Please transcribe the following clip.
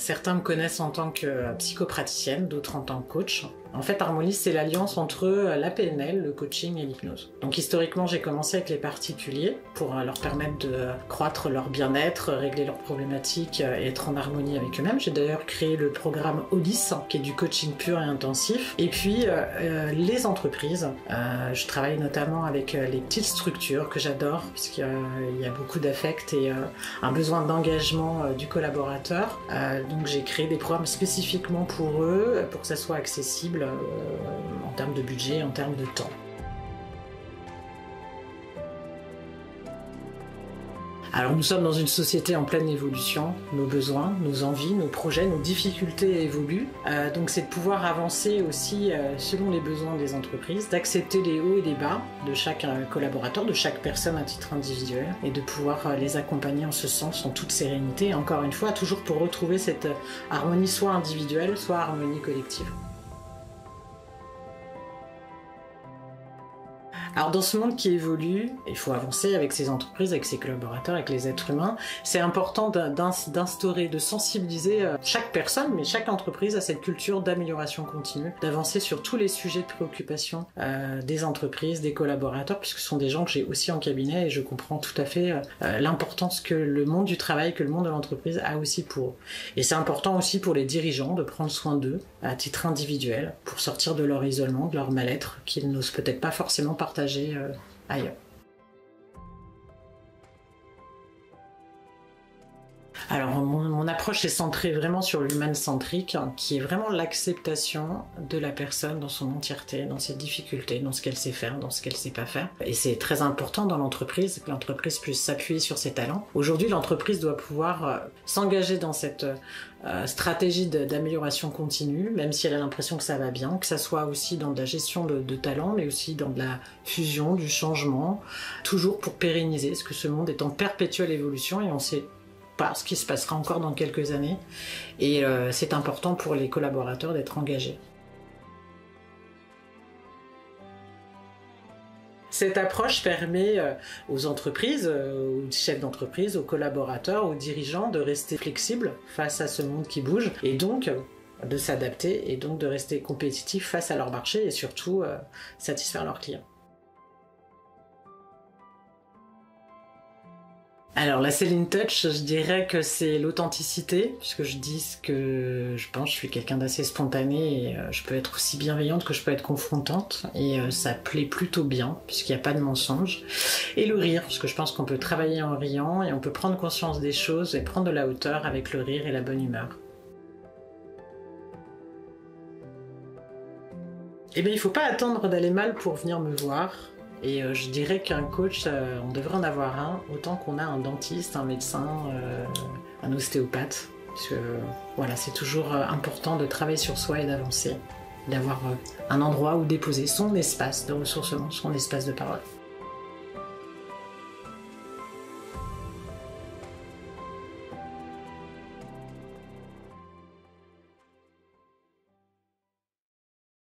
Certains me connaissent en tant que psychopraticienne, d'autres en tant que coach. En fait, Harmonie, c'est l'alliance entre la PNL, le coaching et l'hypnose. Donc historiquement, j'ai commencé avec les particuliers pour leur permettre de croître leur bien-être, régler leurs problématiques et être en harmonie avec eux-mêmes. J'ai d'ailleurs créé le programme Olis, qui est du coaching pur et intensif. Et puis, les entreprises. Je travaille notamment avec les petites structures que j'adore, puisqu'il y a beaucoup d'affect et un besoin d'engagement du collaborateur. Donc j'ai créé des programmes spécifiquement pour eux, pour que ça soit accessible en termes de budget, en termes de temps. Alors nous sommes dans une société en pleine évolution, nos besoins, nos envies, nos projets, nos difficultés évoluent. Donc c'est de pouvoir avancer aussi selon les besoins des entreprises, d'accepter les hauts et les bas de chaque collaborateur, de chaque personne à titre individuel et de pouvoir les accompagner en ce sens en toute sérénité. Et encore une fois, toujours pour retrouver cette harmonie soit individuelle, soit harmonie collective. Alors dans ce monde qui évolue, il faut avancer avec ses entreprises, avec ses collaborateurs, avec les êtres humains. C'est important d'instaurer, de sensibiliser chaque personne, mais chaque entreprise à cette culture d'amélioration continue, d'avancer sur tous les sujets de préoccupation des entreprises, des collaborateurs, puisque ce sont des gens que j'ai aussi en cabinet et je comprends tout à fait l'importance que le monde du travail, que le monde de l'entreprise a aussi pour eux. Et c'est important aussi pour les dirigeants de prendre soin d'eux à titre individuel pour sortir de leur isolement, de leur mal-être qu'ils n'osent peut-être pas forcément partager ailleurs. Alors mon approche est centrée vraiment sur l'human-centrique, qui est vraiment l'acceptation de la personne dans son entièreté, dans ses difficultés, dans ce qu'elle sait faire, dans ce qu'elle sait pas faire. Et c'est très important dans l'entreprise que l'entreprise puisse s'appuyer sur ses talents. Aujourd'hui, l'entreprise doit pouvoir s'engager dans cette stratégie d'amélioration continue, même si elle a l'impression que ça va bien, que ça soit aussi dans de la gestion de talents, mais aussi dans de la fusion, du changement, toujours pour pérenniser, parce que ce monde est en perpétuelle évolution et on sait pas ce qui se passera encore dans quelques années. Et c'est important pour les collaborateurs d'être engagés. Cette approche permet aux entreprises, aux chefs d'entreprise, aux collaborateurs, aux dirigeants de rester flexibles face à ce monde qui bouge et donc de s'adapter et donc de rester compétitifs face à leur marché et surtout satisfaire leurs clients. Alors la Céline Touch, je dirais que c'est l'authenticité, puisque je dis ce que je pense, je suis quelqu'un d'assez spontané et je peux être aussi bienveillante que je peux être confrontante et ça plaît plutôt bien, puisqu'il n'y a pas de mensonge. Et le rire, parce que je pense qu'on peut travailler en riant et on peut prendre conscience des choses et prendre de la hauteur avec le rire et la bonne humeur. Eh bien il ne faut pas attendre d'aller mal pour venir me voir. Et je dirais qu'un coach, on devrait en avoir un, autant qu'on a un dentiste, un médecin, un ostéopathe. Parce que voilà, c'est toujours important de travailler sur soi et d'avancer, d'avoir un endroit où déposer son espace de ressourcement, son espace de parole.